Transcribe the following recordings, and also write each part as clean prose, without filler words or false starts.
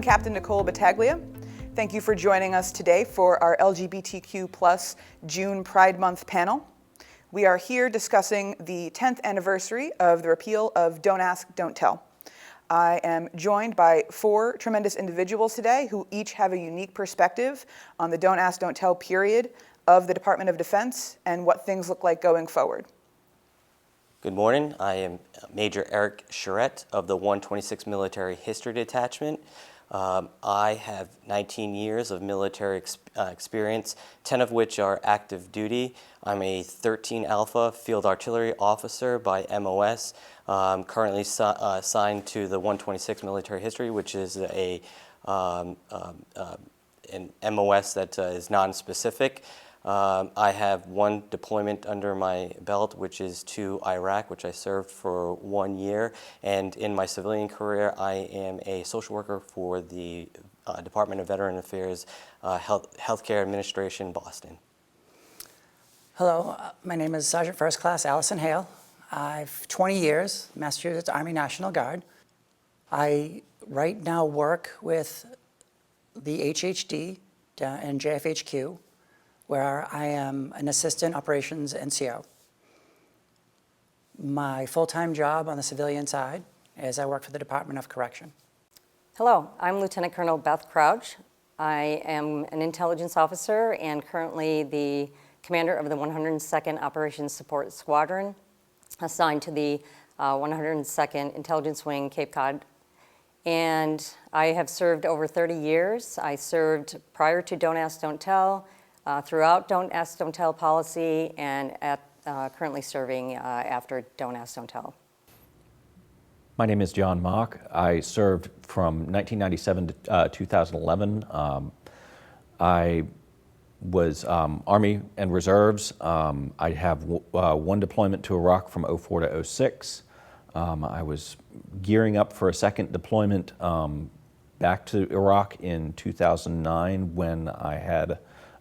Captain Nicole Battaglia. Thank you for joining us today for our LGBTQ+ June Pride Month panel. We are here discussing the 10th anniversary of the repeal of Don't Ask, Don't Tell. I am joined by four tremendous individuals today who each have a unique perspective on the Don't Ask, Don't Tell period of the Department of Defense and what things look like going forward. Good morning. I am Major Eric Charette of the 126th Military History Detachment. I have 19 years of military experience, 10 of which are active duty. I'm a 13 Alpha Field Artillery Officer by MOS. I'm currently assigned to the 126th Military History, which is an MOS that is non-specific. I have one deployment under my belt, which is to Iraq, which I served for 1 year. And in my civilian career, I am a social worker for the Department of Veteran Affairs, Healthcare Administration, Boston. Hello, my name is Sergeant First Class Allison Hale. I've 20 years, Massachusetts Army National Guard. I right now work with the HHD and JFHQ, where I am an assistant operations NCO. My full-time job on the civilian side is I work for the Department of Correction. Hello, I'm Lieutenant Colonel Beth Crouch. I am an intelligence officer and currently the commander of the 102nd Operations Support Squadron, assigned to the 102nd Intelligence Wing, Cape Cod. And I have served over 30 years. I served prior to Don't Ask, Don't Tell, throughout Don't Ask, Don't Tell policy, and currently serving after Don't Ask, Don't Tell. My name is John Mock. I served from 1997 to 2011. I was Army and Reserves. I have one deployment to Iraq from 04 to 06. I was gearing up for a second deployment back to Iraq in 2009 when I had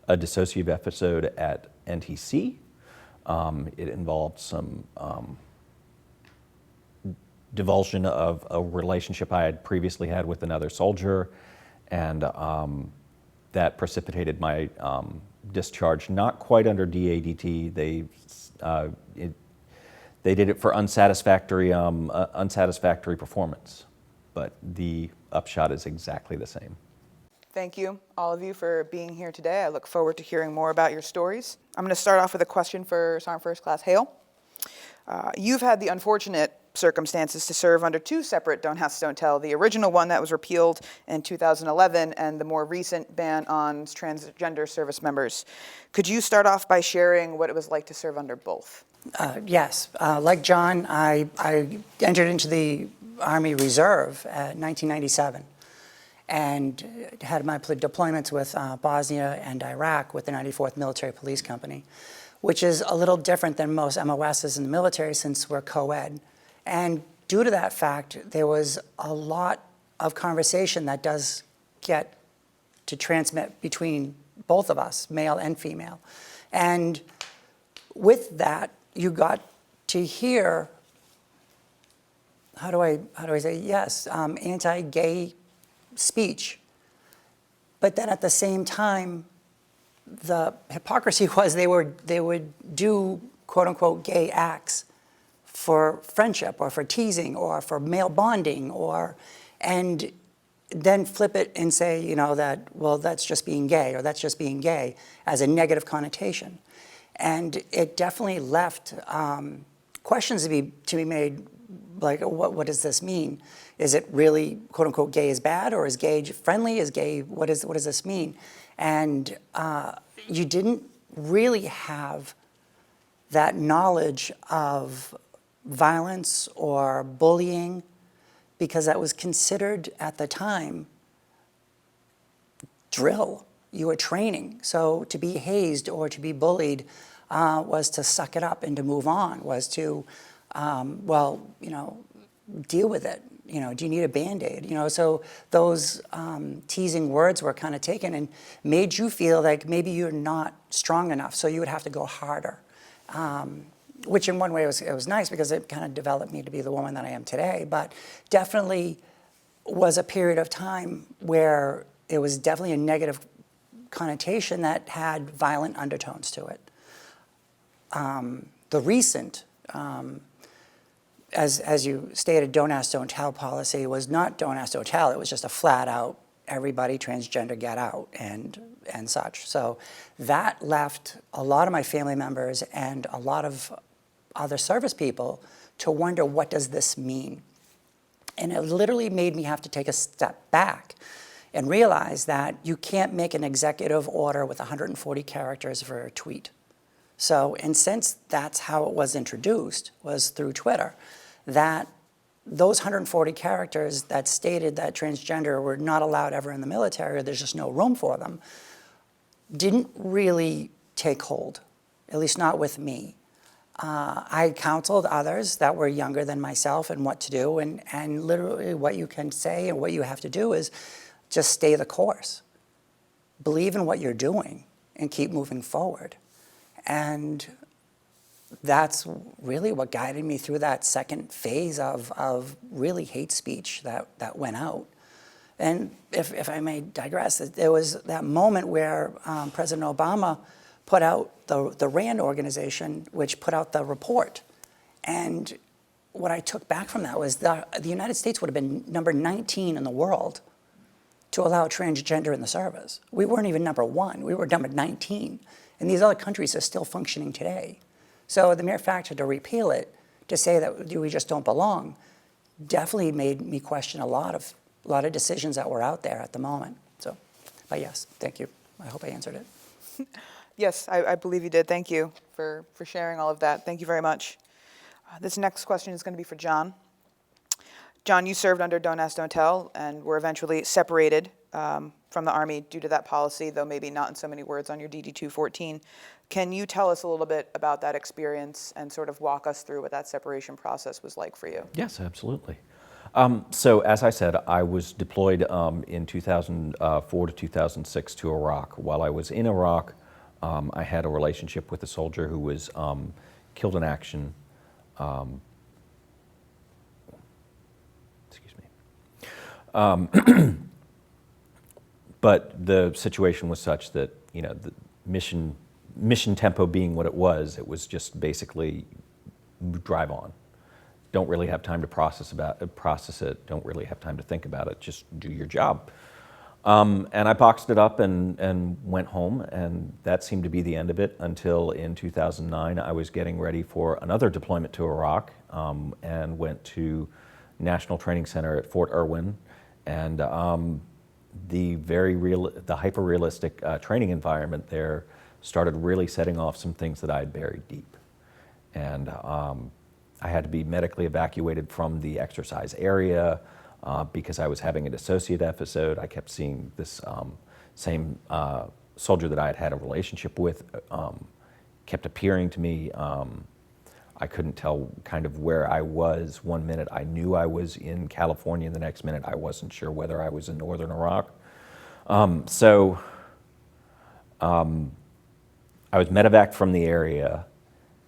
a dissociative episode at NTC. It involved some divulsion of a relationship I had previously had with another soldier, and that precipitated my discharge, not quite under DADT. They did it for unsatisfactory performance, but the upshot is exactly the same. Thank you, all of you, for being here today. I look forward to hearing more about your stories. I'm going to start off with a question for Sergeant First Class Hale. You've had the unfortunate circumstances to serve under two separate Don't Ask, Don't Tell, the original one that was repealed in 2011 and the more recent ban on transgender service members. Could you start off by sharing what it was like to serve under both? Yes, like John, I entered into the Army Reserve at 1997 and had my deployments with Bosnia and Iraq with the 94th Military Police Company, which is a little different than most MOSs in the military since we're co-ed. And due to that fact, there was a lot of conversation that does get to transmit between both of us, male and female. And with that, you got to hear, how do I say, yes, anti-gay speech. But then at the same time, the hypocrisy was they would do quote unquote gay acts for friendship or for teasing or for male bonding and then flip it and say, you know, that, well, that's just being gay or that's just being gay as a negative connotation. And it definitely left questions to be made, like, what does this mean? Is it really, quote unquote, gay is bad, or is gay friendly? Is gay, what does this mean? And you didn't really have that knowledge of violence or bullying because that was considered at the time drill. You were training. So to be hazed or to be bullied was to suck it up and to move on, was to, well, you know, deal with it. You know, do you need a Band-Aid? You know, so those teasing words were kind of taken and made you feel like maybe you're not strong enough, so you would have to go harder. Which in one way it was nice because it kind of developed me to be the woman that I am today, but definitely was a period of time where it was definitely a negative connotation that had violent undertones to it. The recent, as you stated, don't ask, don't tell policy was not don't ask, don't tell. It was just a flat out, everybody transgender get out and such. So that left a lot of my family members and a lot of other service people to wonder, what does this mean? And it literally made me have to take a step back and realize that you can't make an executive order with 140 characters for a tweet. So, and since that's how it was introduced, was through Twitter, that those 140 characters that stated that transgender were not allowed ever in the military, or there's just no room for them, didn't really take hold, at least not with me. I counseled others that were younger than myself and what to do, and literally what you can say and what you have to do is just stay the course. Believe in what you're doing and keep moving forward. And that's really what guided me through that second phase of really hate speech that went out. And if I may digress, there was that moment where President Obama put out the RAND organization, which put out the report. And what I took back from that was the United States would have been number 19 in the world to allow transgender in the service. We weren't even number 1, we were number 19. And these other countries are still functioning today. So the mere fact to repeal it, to say that we just don't belong, definitely made me question a lot of decisions that were out there at the moment. So, but yes, thank you. I hope I answered it. Yes, I believe you did. Thank you for sharing all of that. Thank you very much. This next question is going to be for John. John, you served under Don't Ask, Don't Tell and were eventually separated from the Army due to that policy, though maybe not in so many words on your DD-214. Can you tell us a little bit about that experience and sort of walk us through what that separation process was like for you? Yes, absolutely. So as I said, I was deployed in 2004 to 2006 to Iraq. While I was in Iraq, I had a relationship with a soldier who was killed in action. Excuse me. But the situation was such that, you know, the mission tempo being what it was just basically drive on. Don't really have time to process it. Don't really have time to think about it. Just do your job. And I boxed it up and went home, and that seemed to be the end of it until in 2009 I was getting ready for another deployment to Iraq and went to National Training Center at Fort Irwin, and the hyper-realistic training environment there started really setting off some things that I had buried deep. And I had to be medically evacuated from the exercise area because I was having a dissociative episode. I kept seeing this same soldier that I had had a relationship with kept appearing to me. I couldn't tell kind of where I was. One minute I knew I was in California, and the next minute I wasn't sure whether I was in northern Iraq. So I was medevaced from the area.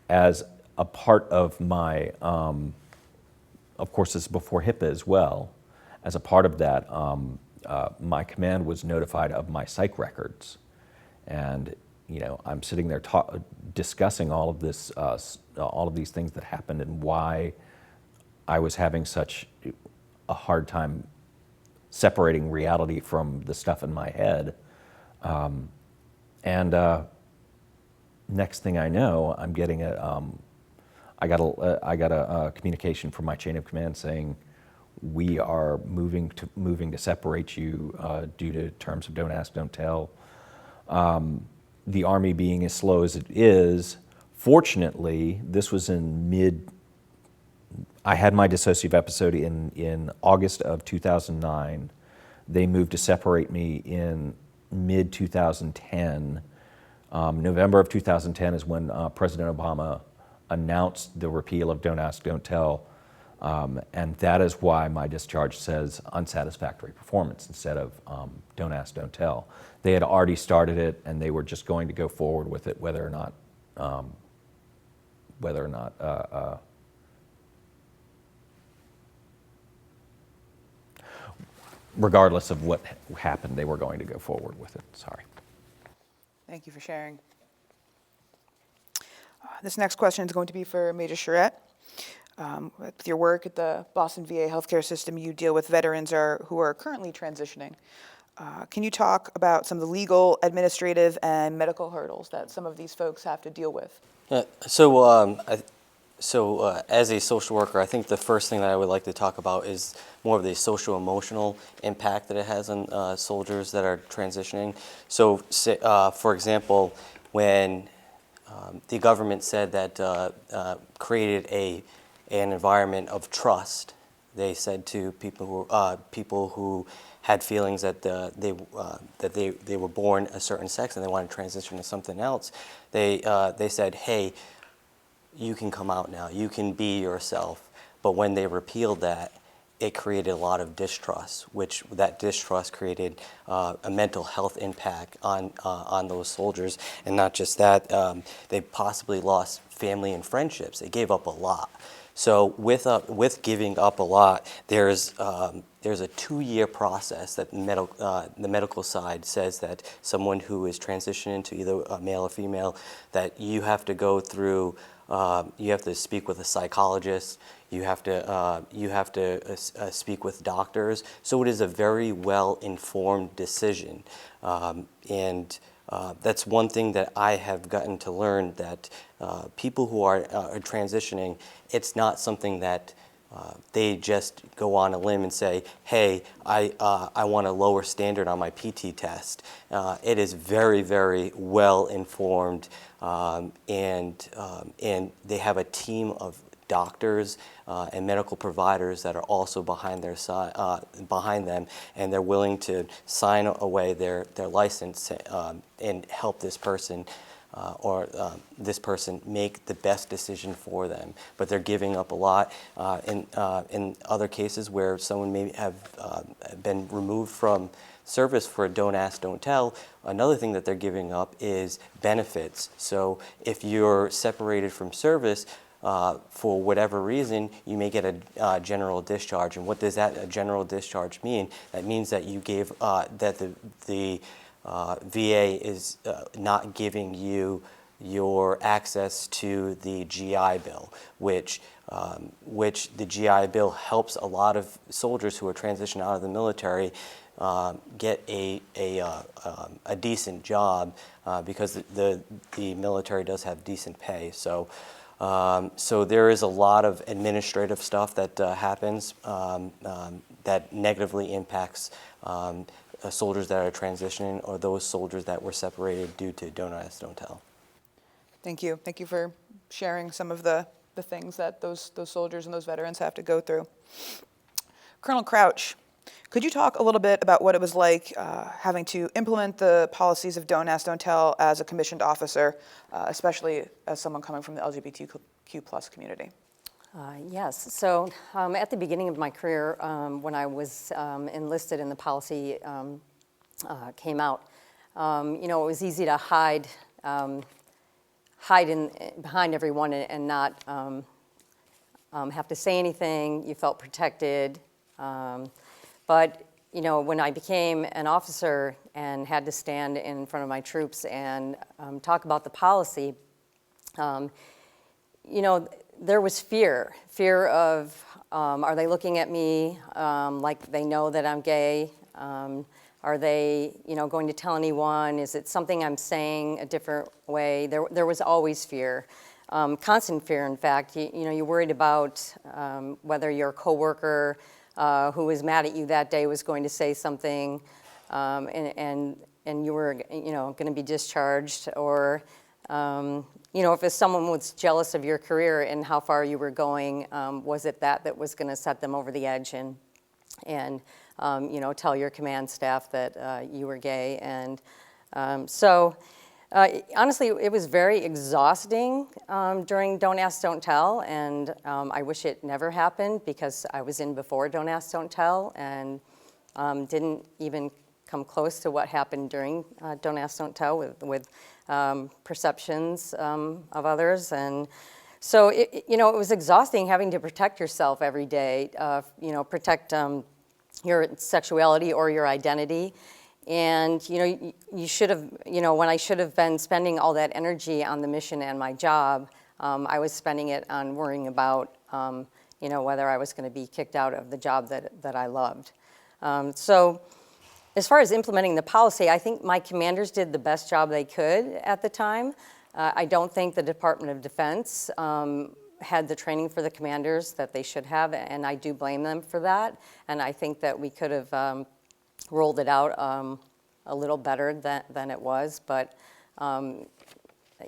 As a part of my, of course this is before HIPAA as well, as a part of that, my command was notified of my psych records. And you know, I'm sitting there discussing all of this, all of these things that happened and why I was having such a hard time separating reality from the stuff in my head. Next thing I know, I'm getting I got a communication from my chain of command saying, we are moving to separate you due to terms of Don't Ask, Don't Tell. The Army being as slow as it is, fortunately, this was in I had my dissociative episode in August of 2009. They moved to separate me in mid-2010. November of 2010 is when President Obama announced the repeal of Don't Ask, Don't Tell. And that is why my discharge says unsatisfactory performance instead of Don't Ask, Don't Tell. They had already started it, and they were just going to go forward with it, whether or not regardless of what happened, they were going to go forward with it. Sorry. Thank you for sharing. This next question is going to be for Major Charette. With your work at the Boston VA healthcare system, you deal with veterans who are currently transitioning. Can you talk about some of the legal, administrative, and medical hurdles that some of these folks have to deal with? As a social worker, I think the first thing that I would like to talk about is more of the social-emotional impact that it has on soldiers that are transitioning. So, for example, when the government said that created an environment of trust, they said to people who had feelings that they were born a certain sex and they wanted to transition to something else. They said, "Hey, you can come out now. You can be yourself." But when they repealed that, it created a lot of distrust, which that distrust created a mental health impact on those soldiers. And not just that, they possibly lost family and friendships. They gave up a lot. So with giving up a lot, there's a 2-year process that the medical side says that someone who is transitioning to either a male or female, that you have to go through. You have to speak with a psychologist. You have to speak with doctors. So it is a very well-informed decision, and that's one thing that I have gotten to learn, that people who are transitioning, it's not something that they just go on a limb and say, "Hey, I want a lower standard on my PT test." It is very, very well informed, and they have a team of doctors and medical providers that are also behind them, and they're willing to sign away their license and help this person this person make the best decision for them. But they're giving up a lot. In other cases where someone may have been removed from service for a don't ask, don't tell, another thing that they're giving up is benefits. So if you're separated from service, for whatever reason, you may get a general discharge. And what does that general discharge mean? That means that you gave that the VA is not giving you your access to the GI Bill, which the GI Bill helps a lot of soldiers who are transitioning out of the military get a decent job, because the military does have decent pay. So there is a lot of administrative stuff that happens that negatively impacts soldiers that are transitioning, or those soldiers that were separated due to don't ask, don't tell. Thank you. Thank you for sharing some of the things that those soldiers and those veterans have to go through. Colonel Crouch, could you talk a little bit about what it was like having to implement the policies of don't ask, don't tell as a commissioned officer, especially as someone coming from the LGBTQ plus community? Yes. So at the beginning of my career, when I was enlisted and the policy came out, it was easy to hide behind everyone and not have to say anything. You felt protected. But when I became an officer and had to stand in front of my troops and talk about the policy, there was fear of, are they looking at me like they know that I'm gay? Are they, going to tell anyone? Is it something I'm saying a different way? There was always fear, constant fear. In fact, you're worried about whether your coworker who was mad at you that day was going to say something, and you were, going to be discharged, or if someone was jealous of your career and how far you were going, was it that was going to set them over the edge and tell your command staff that you were gay? And honestly, it was very exhausting during Don't Ask, Don't Tell, and I wish it never happened, because I was in before Don't Ask, Don't Tell, and didn't even come close to what happened during Don't Ask, Don't Tell with perceptions of others. And so it was exhausting having to protect yourself every day, protect your sexuality or your identity. And you should have, when I should have been spending all that energy on the mission and my job, I was spending it on worrying about, whether I was going to be kicked out of the job that I loved. So as far as implementing the policy, I think my commanders did the best job they could at the time. I don't think the Department of Defense had the training for the commanders that they should have, and I do blame them for that. And I think that we could have rolled it out a little better than it was. But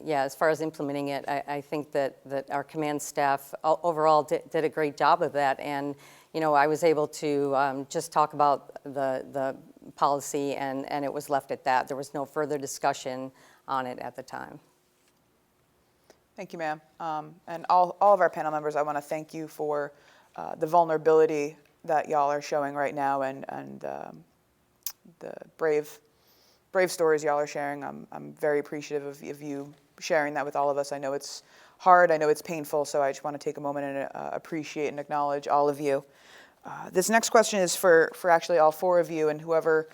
yeah, as far as implementing it, I think that our command staff overall did a great job of that. And I was able to just talk about the policy, and it was left at that. There was no further discussion on it at the time. Thank you, ma'am. And all of our panel members, I want to thank you for the vulnerability that y'all are showing right now, and the brave stories y'all are sharing. I'm very appreciative of you sharing that with all of us. I know it's hard, I know it's painful, so I just want to take a moment and appreciate and acknowledge all of you. This next question is for actually all four of you, and whoever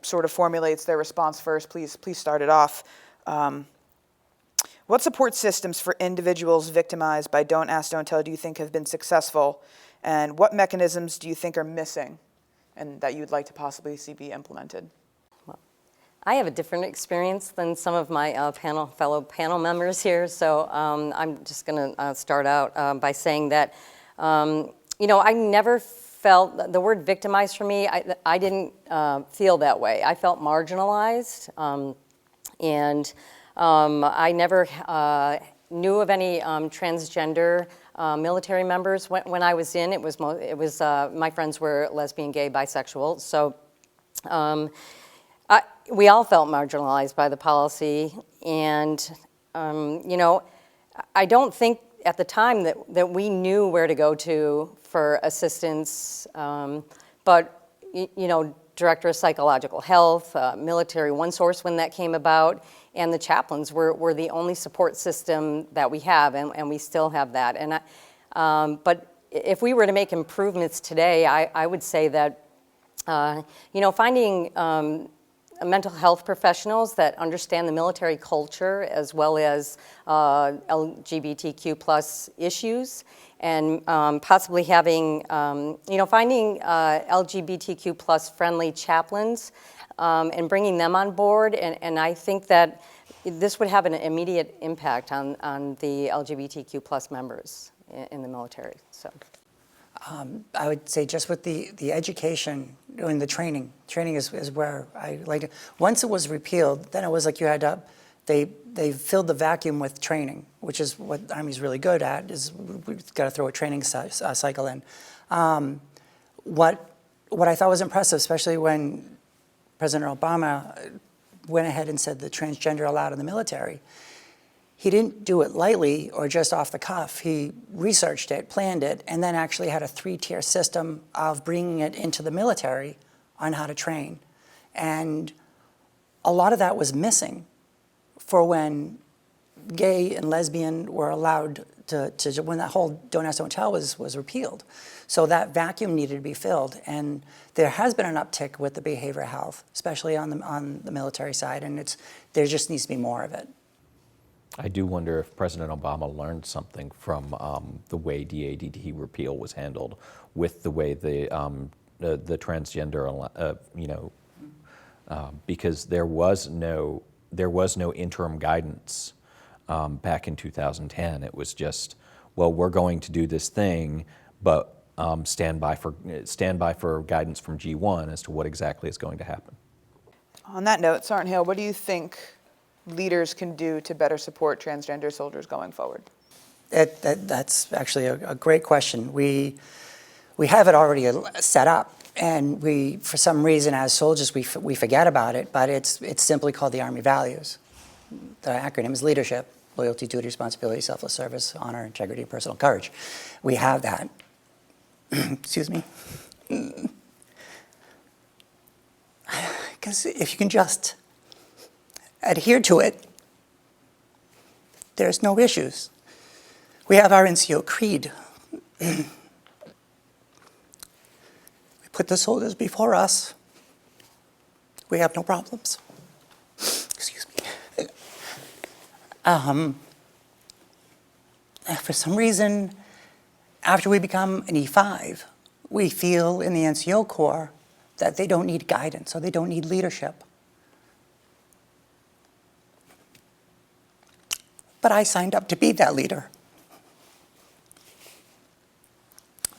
sort of formulates their response first, please start it off. What support systems for individuals victimized by Don't Ask, Don't Tell do you think have been successful, and what mechanisms do you think are missing and that you'd like to possibly see be implemented? I have a different experience than some of my fellow panel members here, so I'm just going to start out by saying that, I never felt, the word victimized for me, I didn't feel that way. I felt marginalized, and I never knew of any transgender military members. When I was in, it was my friends were lesbian, gay, bisexual, so we all felt marginalized by the policy, and I don't think at the time that we knew where to go to for assistance, but Director of Psychological Health, Military OneSource when that came about, and the chaplains were the only support system that we have, and we still have that. And but if we were to make improvements today, I would say that finding mental health professionals that understand the military culture as well as LGBTQ plus issues, and possibly having, finding LGBTQ plus friendly chaplains and bringing them on board. And I think that this would have an immediate impact on the LGBTQ plus members in the military. So. I would say just with the education and the training is where I liked it. Once it was repealed, then it was like you had to, they filled the vacuum with training, which is what the Army's really good at, is we've got to throw a training cycle in. What I thought was impressive, especially when President Obama went ahead and said the transgender allowed in the military, he didn't do it lightly or just off the cuff. He researched it, planned it, and then actually had a 3-tier system of bringing it into the military on how to train. And a lot of that was missing for when gay and lesbian were allowed to when that whole Don't Ask, Don't Tell was repealed. So that vacuum needed to be filled. And there has been an uptick with the behavioral health, especially on the military side, and there just needs to be more of it. I do wonder if President Obama learned something from the way DADT repeal was handled with the way the transgender, because there was no interim guidance back in 2010. It was just, well, we're going to do this thing, but stand by for guidance from G1 as to what exactly is going to happen. On that note, Sergeant Hale, what do you think leaders can do to better support transgender soldiers going forward? That's actually a great question. We have it already set up, and we, for some reason, as soldiers, we forget about it, but it's simply called the Army Values. The acronym is leadership, loyalty, duty, responsibility, selfless service, honor, integrity, and personal courage. We have that. Excuse me. Because if you can just adhere to it, there's no issues. We have our NCO creed. We put the soldiers before us, we have no problems. Excuse me. For some reason, after we become an E5, we feel in the NCO Corps that they don't need guidance or they don't need leadership. But I signed up to be that leader.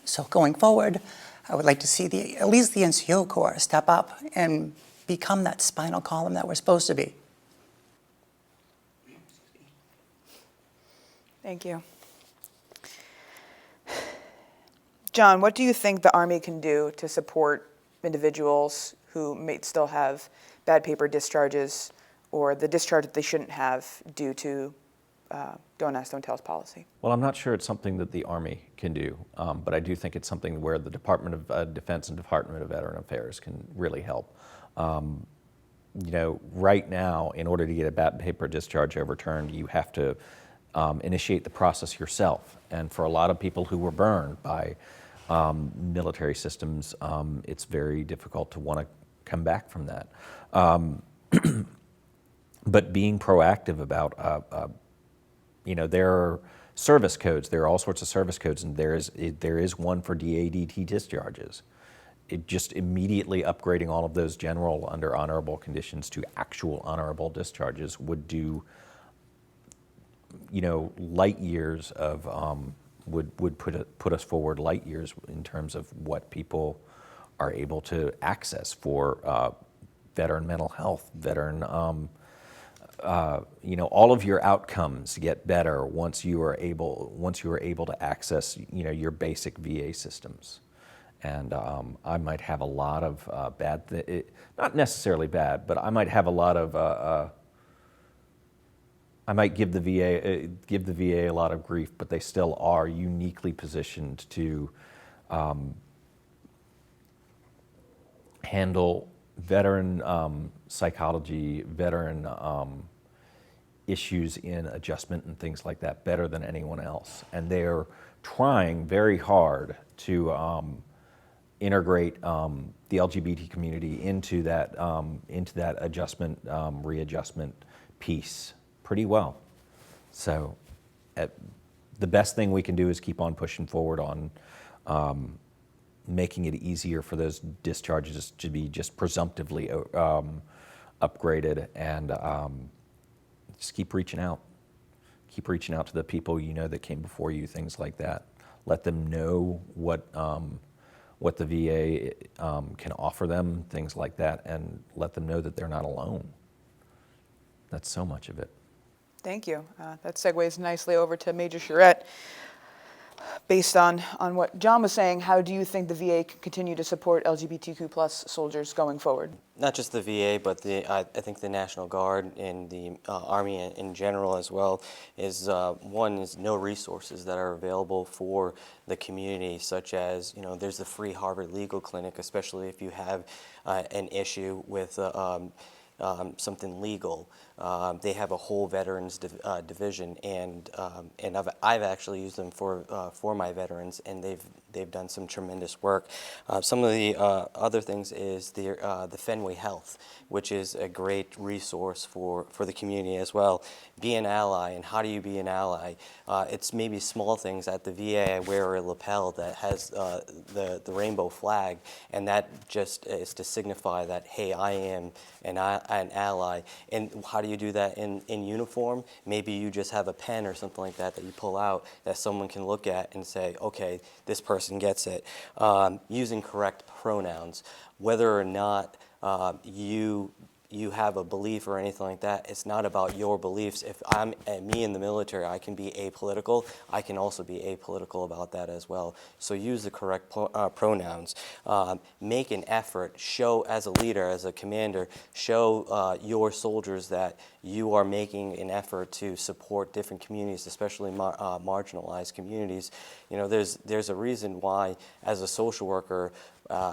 So going forward, I would like to see at least the NCO Corps step up and become that spinal column that we're supposed to be. Thank you. John, what do you think the Army can do to support individuals who may still have bad paper discharges or the discharge that they shouldn't have due to don't ask, don't tell's policy? Well, I'm not sure it's something that the Army can do, but I do think it's something where the Department of Defense and Department of Veteran Affairs can really help. You know, right now, in order to get a bad paper discharge overturned, you have to initiate the process yourself. And for a lot of people who were burned by military systems, it's very difficult to want to come back from that. But being proactive about, you know, there are service codes. There are all sorts of service codes, and there is one for DADT discharges. It just immediately upgrading all of those general under honorable conditions to actual honorable discharges would do, you know, light years of would put us forward light years in terms of what people are able to access for veteran mental health, veteran. You know, all of your outcomes get better once you are able to access, you know, your basic VA systems. And I might have a lot of not necessarily bad, but I might have a lot of. I might give the VA a lot of grief, but they still are uniquely positioned to handle veteran psychology, veteran issues in adjustment and things like that better than anyone else. And they're trying very hard to integrate the LGBT community into that adjustment, readjustment piece pretty well. So the best thing we can do is keep on pushing forward on making it easier for those discharges to be just presumptively upgraded, and just keep reaching out. Keep reaching out to the people you know that came before you, things like that. Let them know what the VA can offer them, things like that, and let them know that they're not alone. That's so much of it. Thank you. That segues nicely over to Major Charette. Based on what John was saying, how do you think the VA can continue to support LGBTQ plus soldiers going forward? Not just the VA, but I think the National Guard and the Army in general as well is one is no resources that are available for the community, such as, you know, there's the free Harvard Legal Clinic, especially if you have an issue with something legal. They have a whole veterans division, and I've actually used them for my veterans, and they've done some tremendous work. Some of the other things is the Fenway Health, which is a great resource for the community as well. Be an ally, and how do you be an ally? It's maybe small things. At the VA, I wear a lapel that has the rainbow flag, and that just is to signify that, hey, I am an ally. And how do you do that in uniform? Maybe you just have a pen or something like that you pull out that someone can look at and say, okay, this person gets it. Using correct pronouns, whether or not you have a belief or anything like that, it's not about your beliefs. If I'm me in the military, I can be apolitical. I can also be apolitical about that as well. So use the correct pronouns. Make an effort. Show as a leader, as a commander, show your soldiers that you are making an effort to support different communities, especially marginalized communities. You know, there's a reason why, as a social worker,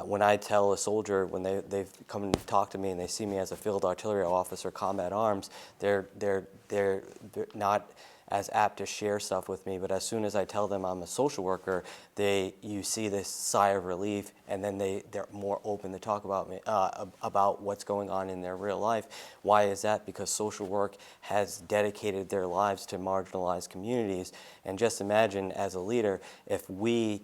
when I tell a soldier, when they've come and talk to me and they see me as a field artillery officer, combat arms, they're they're not as apt to share stuff with me, but as soon as I tell them I'm a social worker, you see this sigh of relief, and then they're more open to talk about me, about what's going on in their real life. Why is that? Because social work has dedicated their lives to marginalized communities, and just imagine as a leader, if we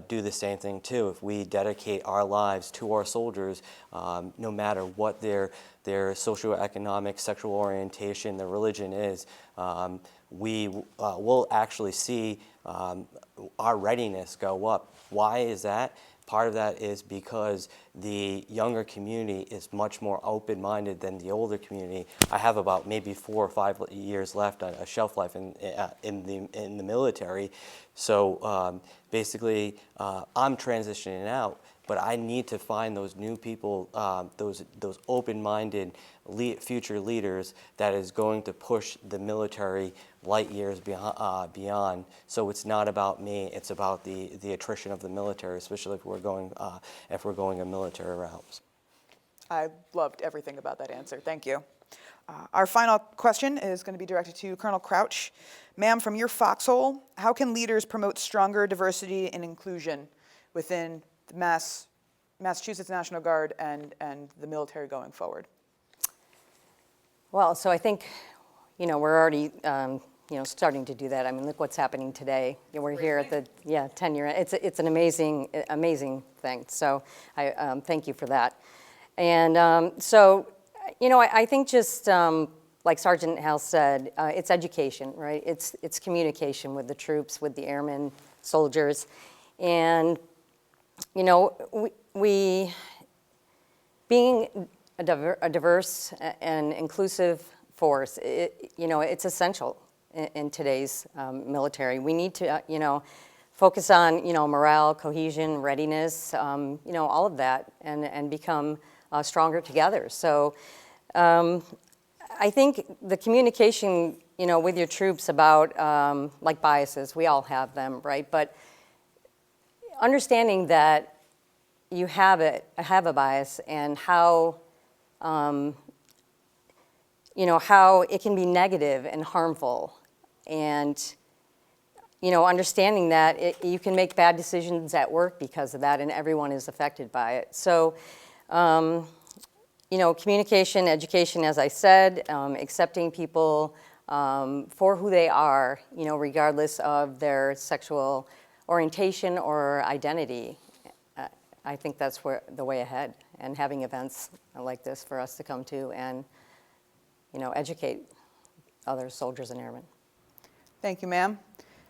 do the same thing too, if we dedicate our lives to our soldiers, no matter what their socioeconomic, sexual orientation, their religion is, we will actually see our readiness go up. Why is that? Part of that is because the younger community is much more open-minded than the older community. I have about maybe 4 or 5 years left on a shelf life in the military, so basically I'm transitioning out. But I need to find those new people, those open-minded future leaders that is going to push the military light years beyond. So it's not about me; it's about the attrition of the military, especially if we're going a military route. I loved everything about that answer. Thank you. Our final question is going to be directed to Colonel Crouch. Ma'am, from your foxhole, how can leaders promote stronger diversity and inclusion within the Massachusetts National Guard and the military going forward? Well, so I think, we're already, starting to do that. I mean, look what's happening today. We're here at the 10-year. It's an amazing thing. So I thank you for that. And I think just like Sergeant Hale said, it's education, right? It's communication with the troops, with the airmen, soldiers, and we being a diverse and inclusive force, it's essential in today's military. We need to, focus on, morale, cohesion, readiness, all of that, and become stronger together. So I think the communication, with your troops about like biases, we all have them, right? But understanding that you have a bias and how how it can be negative and harmful, and understanding that you can make bad decisions at work because of that, and everyone is affected by it. So communication, education, as I said, accepting people for who they are, regardless of their sexual orientation or identity. I think that's the way ahead, and having events like this for us to come to and, educate other soldiers and airmen. Thank you, ma'am.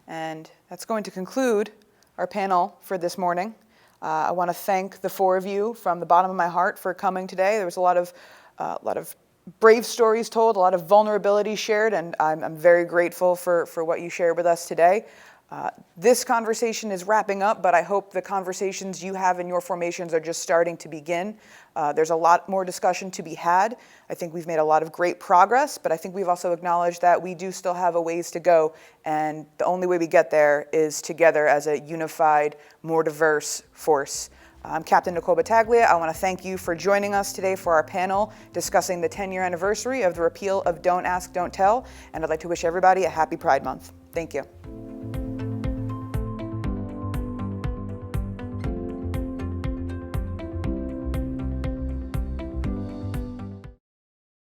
And that's going to conclude our panel for this morning. I want to thank the 4 of you from the bottom of my heart for coming today. There was a lot of brave stories told, a lot of vulnerability shared, and I'm very grateful for what you shared with us today. This conversation is wrapping up, but I hope the conversations you have in your formations are just starting to begin. There's a lot more discussion to be had. I think we've made a lot of great progress, but I think we've also acknowledged that we do still have a ways to go, and the only way we get there is together as a unified, more diverse force. I'm Captain Nicole Battaglia. I want to thank you for joining us today for our panel discussing the 10-year anniversary of the repeal of Don't Ask, Don't Tell, and I'd like to wish everybody a happy Pride Month. Thank you.